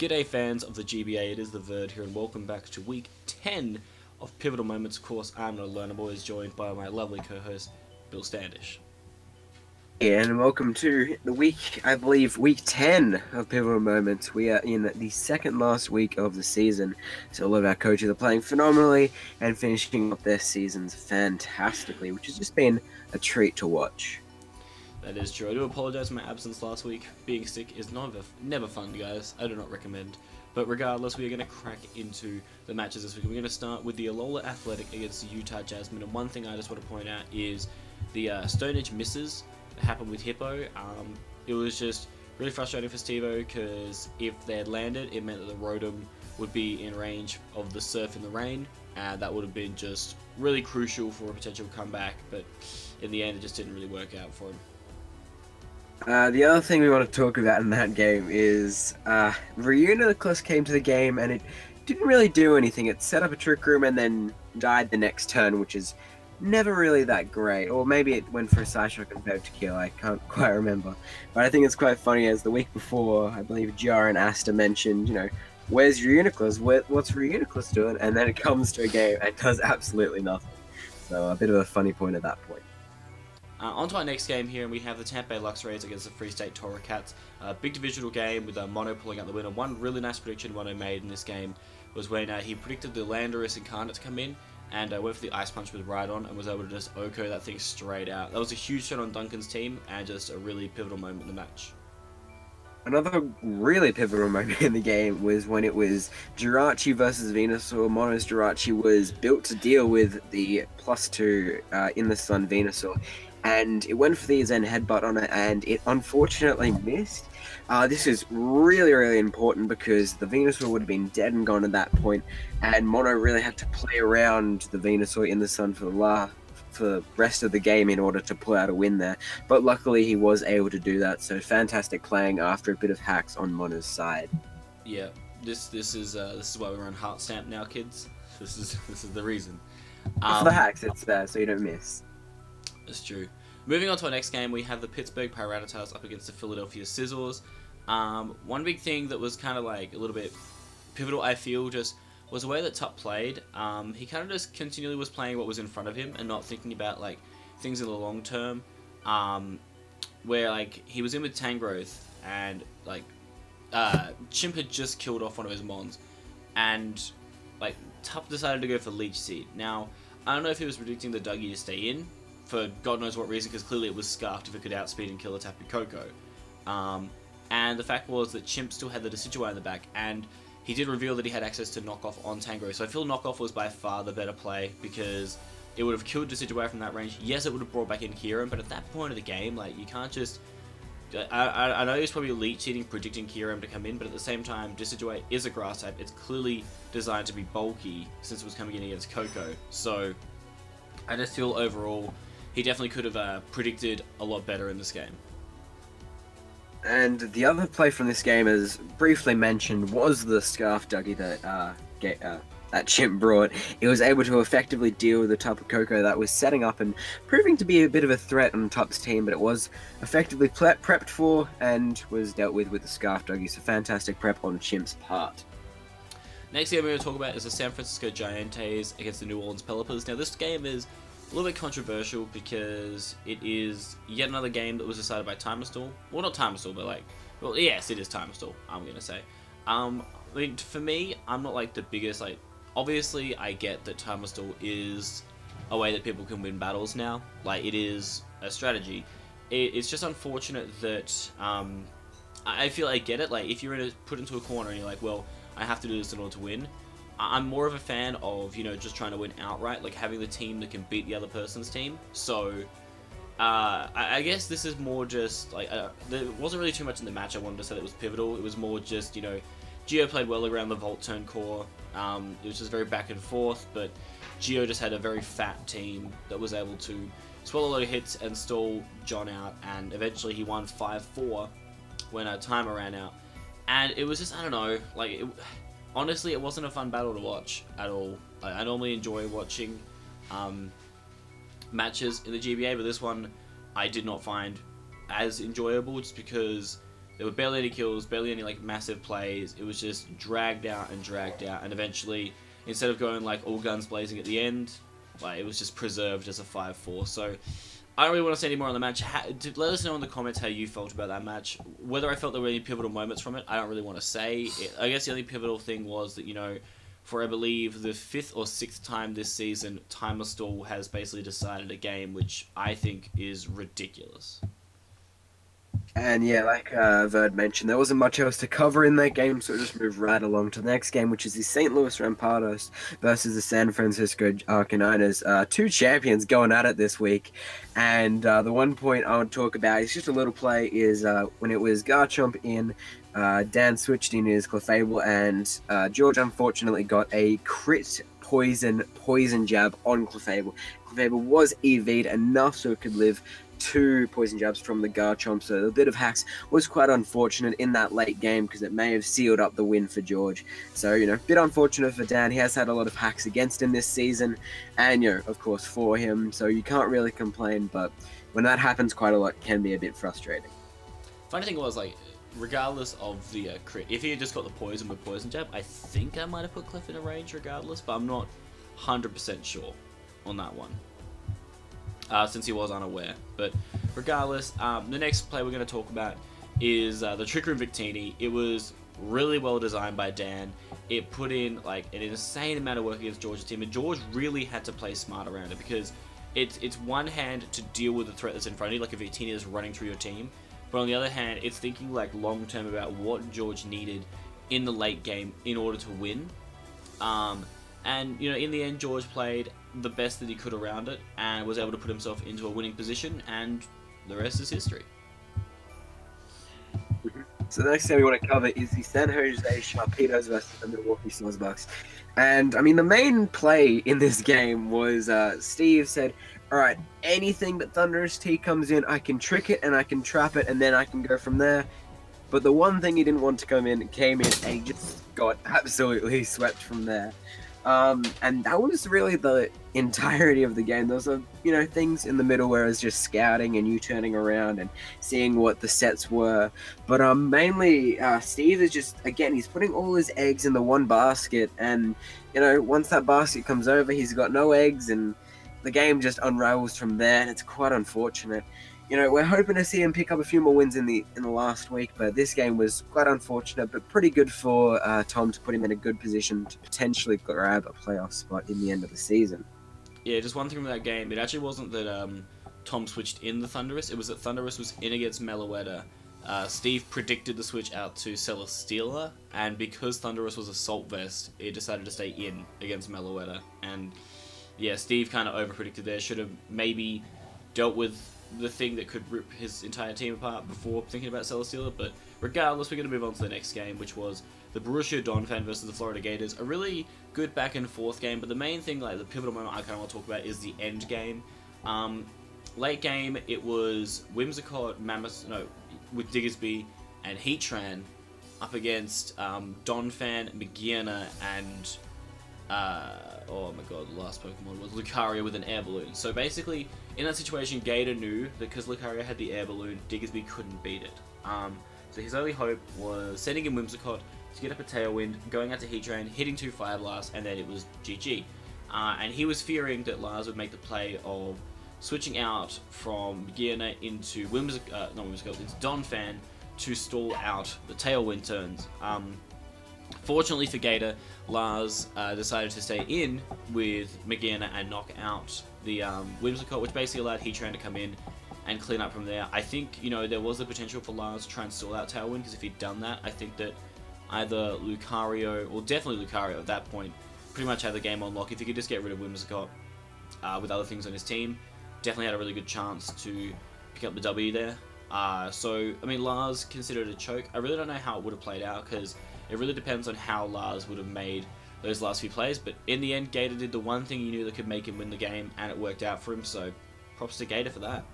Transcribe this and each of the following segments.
G'day fans of the GBA, it is TheVerd here and welcome back to week 10 of Pivotal Moments. Of course, I'm not a learner boy, joined by my lovely co-host, BillStandish. Yeah, and welcome to the week, I believe, week 10 of Pivotal Moments. We are in the second last week of the season, so all of our coaches are playing phenomenally and finishing up their seasons fantastically, which has just been a treat to watch. That is true. I do apologise for my absence last week. Being sick is never fun, guys. I do not recommend. But regardless, we are going to crack into the matches this week. We're going to start with the Alola Athletic against the Utah Jasmine. And one thing I just want to point out is the Stone Edge misses that happened with Hippo. It was just really frustrating for Stevo because if they had landed, it meant that the Rotom would be in range of the Surf in the Rain. And that would have been just really crucial for a potential comeback. But in the end, it just didn't really work out for him. The other thing we want to talk about in that game is Reuniclus came to the game and it didn't really do anything. It set up a Trick Room and then died the next turn, which is never really that great. Or maybe it went for a Psyshock and failed to kill, I can't quite remember. But I think it's quite funny as the week before, I believe Jar and Asta mentioned, you know, where's Reuniclus? What's Reuniclus doing? And then it comes to a game and does absolutely nothing. So a bit of a funny point at that point. On to our next game here, and we have the Tampa Bay Luxrays against the Free State Torracats. Big divisional game with Mono pulling out the winner. One really nice prediction Mono made in this game was when he predicted the Landorus Incarnate to come in and went for the Ice Punch with Rhydon and was able to just Oko that thing straight out. That was a huge shot on Duncan's team and just a really pivotal moment in the match. Another really pivotal moment in the game was when it was Jirachi versus Venusaur. Mono's Jirachi was built to deal with the +2 in the Sun Venusaur, and it went for the Zen headbutt on it, and it unfortunately missed. This is really important because the Venusaur would have been dead and gone at that point, and Mono really had to play around the Venusaur in the Sun for the rest of the game in order to pull out a win there. But luckily he was able to do that, so fantastic playing after a bit of hacks on Mono's side. Yeah, this is why we run Heart Stamp now, kids. This is the reason. For the hacks, it's there so you don't miss. That's true. Moving on to our next game, we have the Pittsburgh Piratas up against the Philadelphia Scissors. One big thing that was kind of like a little bit pivotal, I feel, just was the way that Tup played. He kind of just continually was playing what was in front of him and not thinking about like things in the long term. Where like he was in with Tangrowth and like Chimp had just killed off one of his mons, and like Tup decided to go for Leech Seed. Now I don't know if he was predicting the Dougie to stay in for God knows what reason, because clearly it was scarfed if it could outspeed and kill a Tapu Koko. And the fact was that Chimp still had the Decidueye in the back, and he did reveal that he had access to Knockoff on Tangrowth. So I feel Knockoff was by far the better play, because it would have killed Decidueye from that range. Yes, it would have brought back in Kieran, but at that point of the game, like, you can't just... I know he's probably Leech Seeding, predicting Kieran to come in, but at the same time, Decidueye is a Grass type. It's clearly designed to be bulky, since it was coming in against Koko. So I just feel overall he definitely could have predicted a lot better in this game. And the other play from this game, as briefly mentioned, was the Scarf Dougie that Chimp brought. It was able to effectively deal with the Tapu Koko that was setting up and proving to be a bit of a threat on Tup's team, but it was effectively prepped for and was dealt with the Scarf Dougie. So fantastic prep on Chimp's part. Next game we're going to talk about is the San Francisco Giants against the New Orleans Pelipers. Now this game is a little bit controversial because it is yet another game that was decided by Timer Stall. Well, not Timer Stall, but like, well, yes, it is Timer Stall, I'm going to say. I mean, for me, I'm not like the biggest, like, obviously I get that Timer Stall is a way that people can win battles now. Like, it is a strategy. It's just unfortunate that, I feel I get it. Like, if you're put into a corner and you're like, well, I have to do this in order to win, I'm more of a fan of, you know, just trying to win outright, like having the team that can beat the other person's team. So, I guess this is more just, like, there wasn't really too much in the match I wanted to say that was pivotal. It was more just, you know, Geo played well around the Volt Turn core. It was just very back and forth, but Geo just had a very fat team that was able to swallow a lot of hits and stall John out, and eventually he won 5-4 when a timer ran out. And it was just, I don't know, like, honestly, it wasn't a fun battle to watch at all. I normally enjoy watching matches in the GBA, but this one I did not find as enjoyable, just because There were barely any kills, barely any like massive plays. It was just dragged out, and eventually, instead of going like all guns blazing at the end, like it was just preserved as a 5-4. So I don't really want to say any more on the match. Let us know in the comments how you felt about that match. Whether I felt there were any pivotal moments from it, I don't really want to say. I guess the only pivotal thing was that, you know, for I believe the 5th or 6th time this season, Timer Stall has basically decided a game, which I think is ridiculous. And yeah, like Verd mentioned, there wasn't much else to cover in that game, so we'll just move right along to the next game, which is the St. Louis Rampados versus the San Francisco Arcanitas. Two champions going at it this week. And the one point I want to talk about is just a little play is when it was Garchomp in, Dan switched in his Clefable, and George unfortunately got a crit poison jab on Clefable. Clefable was EV'd enough so it could live 2 poison jabs from the Garchomp, so a bit of hacks was quite unfortunate in that late game because it may have sealed up the win for George. So, you know, a bit unfortunate for Dan. He has had a lot of hacks against him this season, and, you know, of course, for him, so you can't really complain, but when that happens quite a lot, it can be a bit frustrating. Funny thing was, like, regardless of the crit, if he had just got the poison with poison jab, I think I might have put Cliff in a range regardless, but I'm not 100% sure on that one. Since he was unaware. But regardless, the next play we're going to talk about is the Trick Room Victini. It was really well designed by Dan. It put in like an insane amount of work against George's team, and George really had to play smart around it because it's one hand to deal with the threat that's in front of you, like if Victini is running through your team, but on the other hand, it's thinking like long term about what George needed in the late game in order to win. And, you know, in the end, George played the best that he could around it and was able to put himself into a winning position, and the rest is history. So the next thing we want to cover is the San Jose Sharpedos versus the Milwaukee Snozzbucks. And, I mean, the main play in this game was Steve said, alright, anything that Thunderous T comes in, I can trick it and I can trap it and then I can go from there. But the one thing he didn't want to came in, and he just got absolutely swept from there. And that was really the entirety of the game. Those are, you know, things in the middle where it's just scouting and you turning around and seeing what the sets were. But mainly, Steve is just, again, he's putting all his eggs in the one basket, and, you know, once that basket comes over, he's got no eggs, and the game just unravels from there, and it's quite unfortunate. You know, we're hoping to see him pick up a few more wins in the last week, but this game was quite unfortunate, but pretty good for Tom to put him in a good position to potentially grab a playoff spot in the end of the season. Yeah, just one thing with that game, it actually wasn't that Tom switched in the Thunderous, it was that Thunderous was in against Meloetta. Steve predicted the switch out to Celesteela, and because Thunderous was Assault Vest, it decided to stay in against Meloetta. And yeah, Steve kind of over-predicted there, should have maybe dealt with the thing that could rip his entire team apart before thinking about Celesteela. But regardless, we're going to move on to the next game, which was the Borussia Donphan versus the Florida Gators. A really good back and forth game, but the main thing, like the pivotal moment I kind of want to talk about, is the end game. Late game, it was Whimsicott, with Diggersby and Heatran up against Donphan, Magearna, and oh my god, the last Pokemon was Lucario with an air balloon. So basically, in that situation, Gator knew that because Lucario had the air balloon, Diggersby couldn't beat it. So his only hope was sending in Whimsicott to get up a Tailwind, going out to Heatran, hitting 2 Fire Blasts, and then it was GG. And he was fearing that Lars would make the play of switching out from Magearna into into Donphan to stall out the Tailwind turns. Fortunately for Gator, Lars decided to stay in with Magearna and knock out the Whimsicott, which basically allowed Heatran to come in and clean up from there. I think, you know, there was the potential for Lars to try and stall out Tailwind, because if he'd done that, I think that either Lucario, or definitely Lucario at that point, pretty much had the game on lock. If he could just get rid of Whimsicott with other things on his team, definitely had a really good chance to pick up the W there. So, I mean, Lars considered a choke. I really don't know how it would have played out, because it really depends on how Lars would have made those last few plays, but in the end, Gator did the one thing he knew that could make him win the game, and it worked out for him, so props to Gator for that.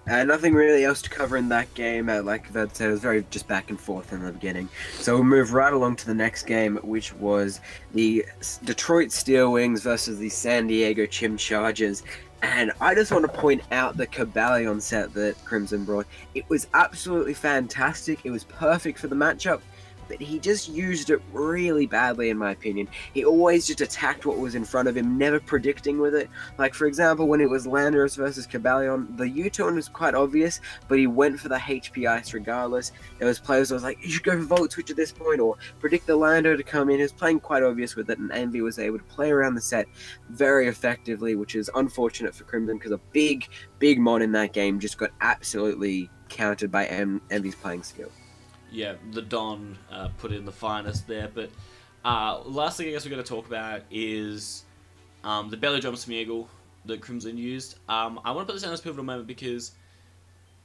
Nothing really else to cover in that game. Like Ved said, it was very just back and forth in the beginning. So we'll move right along to the next game, which was the Detroit Steel Wings versus the San Diego Chim Chargers. And I just want to point out the Cabalion set that Crimson brought. It was absolutely fantastic. It was perfect for the matchup, but he just used it really badly, in my opinion. He always just attacked what was in front of him, never predicting with it. Like, for example, when it was Landorus versus Cabalion, the U-turn was quite obvious, but he went for the HP Ice regardless. There was players that was like, you should go for Volt Switch at this point, or predict the Lando to come in. He was playing quite obvious with it, and Envy was able to play around the set very effectively, which is unfortunate for Crimson, because a big mon in that game just got absolutely countered by Envy's playing skill. Yeah, the Don put in the finest there. But last thing I guess we're going to talk about is the Belly Drum Smeargle that Crimson used. I want to put this down as a pivotal moment because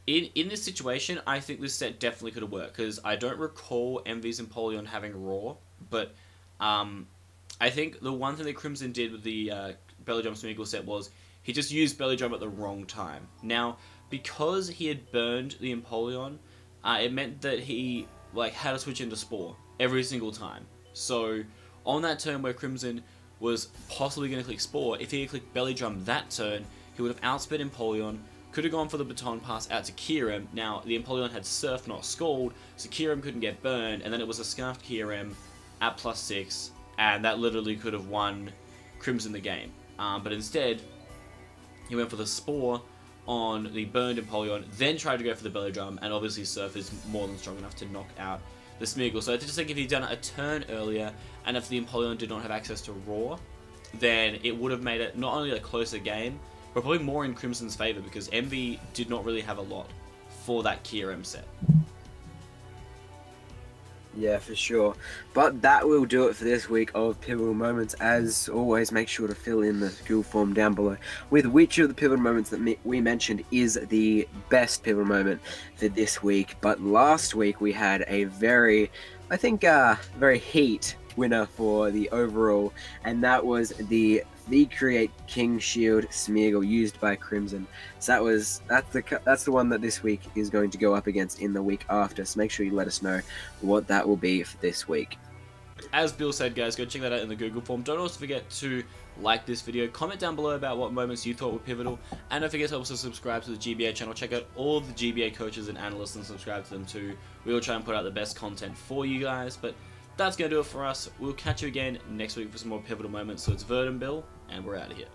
in this situation, I think this set definitely could have worked. Because I don't recall Envy's Empoleon having Roar, but I think the one thing that Crimson did with the Belly Drum Smeargle set was he just used Belly Drum at the wrong time. Now, because he had burned the Empoleon, it meant that he had to switch into Spore every single time. So on that turn where Crimson was possibly going to click Spore, if he had clicked Belly Drum that turn, he would have outsped Empoleon, could have gone for the Baton Pass out to Kyurem. Now, the Empoleon had Surf, not Scald, so Kyurem couldn't get burned, and then it was a Scarfed Kyurem at +6, and that literally could have won Crimson the game. But instead, he went for the Spore on the burned Empoleon, then tried to go for the Belly Drum, and obviously Surf is more than strong enough to knock out the Smeargle. So I just think if he'd done it a turn earlier, and if the Empoleon did not have access to Roar, then it would have made it not only a closer game, but probably more in Crimson's favour, because Envy did not really have a lot for that Kyurem set. Yeah, for sure. But that will do it for this week of Pivotal Moments. As always, make sure to fill in the Google form down below with which of the Pivotal Moments that we mentioned is the best Pivotal Moment for this week. But last week we had a very heat winner for the overall, and that was the Create King Shield Smeargle used by Crimson. So that's the one that this week is going to go up against in the week after. So make sure you let us know what that will be for this week. As Bill said, guys, go check that out in the Google form. Don't also forget to like this video, comment down below about what moments you thought were pivotal, and don't forget to also subscribe to the GBA channel. Check out all of the GBA coaches and analysts and subscribe to them too. We will try and put out the best content for you guys, but that's going to do it for us. We'll catch you again next week for some more pivotal moments. So it's Verd and Bill, and we're out of here.